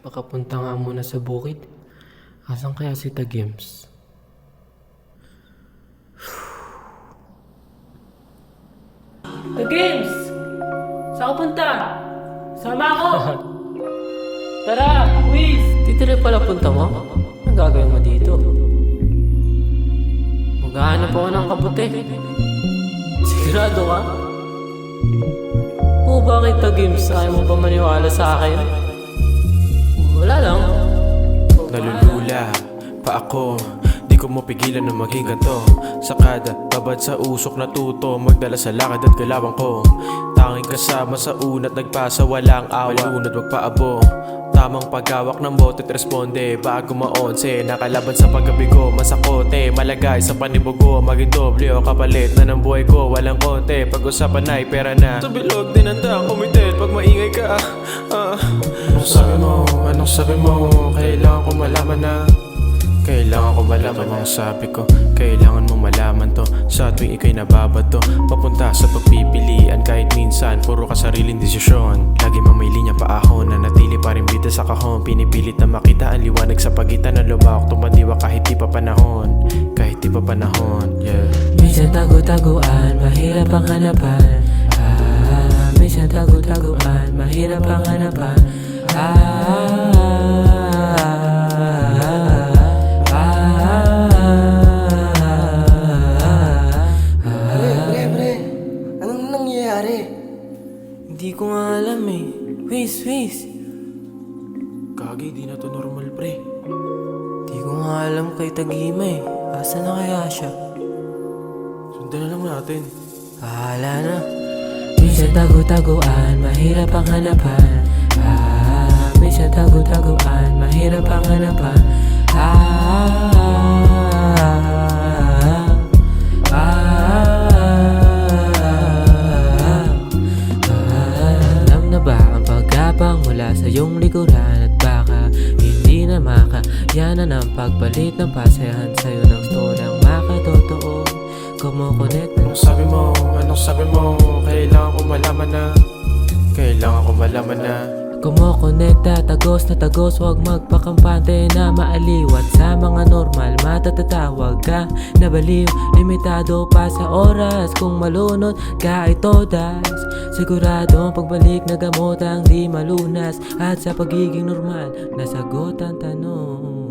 Pakapunta nga muna sa bukid. Asan kaya si Tagims? Tagims! Saan ka punta? Sama ako! Tara, Wiz! Dito rin pala punta mo? Anong gagawin mo dito? Maghahanap ako ng kabuti. Sigurado ka? O bakit Tagims? Ayaw mo pa maniwala sa akin? Wala lang. Nalulula pa ako, di ko mapigilan na maging ganto. Sa kada babad sa usok natuto, magdala sa lakad at galawang ko. Tanging kasama sa unat, nagpasa walang awa, malunod magpaabo. Tamang paghawak ng bote at responde bago maonse. Nakalaban sa pagkabigo, masakote, malagay sa panibugo. Maging doble o kapalit na ng buhay ko, walang konte. Pag-usapan ay pera na, sa bilog din handa kumitin pag maingay ka. Anong sabi mo? Anong sabi mo? Kailangan ko malaman na. Kailangan ko malaman ang sabi ko. Kailangan mong malaman to. Sa tuwing ika'y nababato, papunta sa pagpipilian. Kahit minsan, puro ka sariling desisyon. Lagi mang may linya pa ahon, na natili pa rin bida sa kahon. Pinipilit na makita ang liwanag sa pagitan ng lumawak. Tumandiwa kahit di pa panahon. Kahit di pa panahon, yeah. Minsan tago-taguan, mahirap ang hanapan. Minsan tago-taguan, mahirap ang hanapan. Pre, anong nangyayari? Hindi ko nga alam eh. Wiz. Kagi, di na to normal, pre. Hindi ko nga alam kay Tagima eh. Asa na kaya siya? Sundan na lang natin. Bahala na. Minsan tago-taguan, mahirap ang hanapan. Minsan tago-taguan, mahirap ang hanapan. Alam na ba ang paggapang mula sa iyong likuran? At baka hindi na makayanan ang pagpalit ng pasayahan sa'yo ng storyang makatotoo. Kumukonect na. Anong sabi mo? Anong sabi mo? Kailangan ko malaman na. Kailangan ko malaman na. Kumukonekta, tagos na tagos. Huwag magpakampante na maaliwat sa mga normal. Matatatawag ka na baliw. Limitado pa sa oras. Kung malunod ka ay todas. Sigurado ang pagbalik na gamot ang di malunas. At sa pagiging normal, nasagot ang tanong.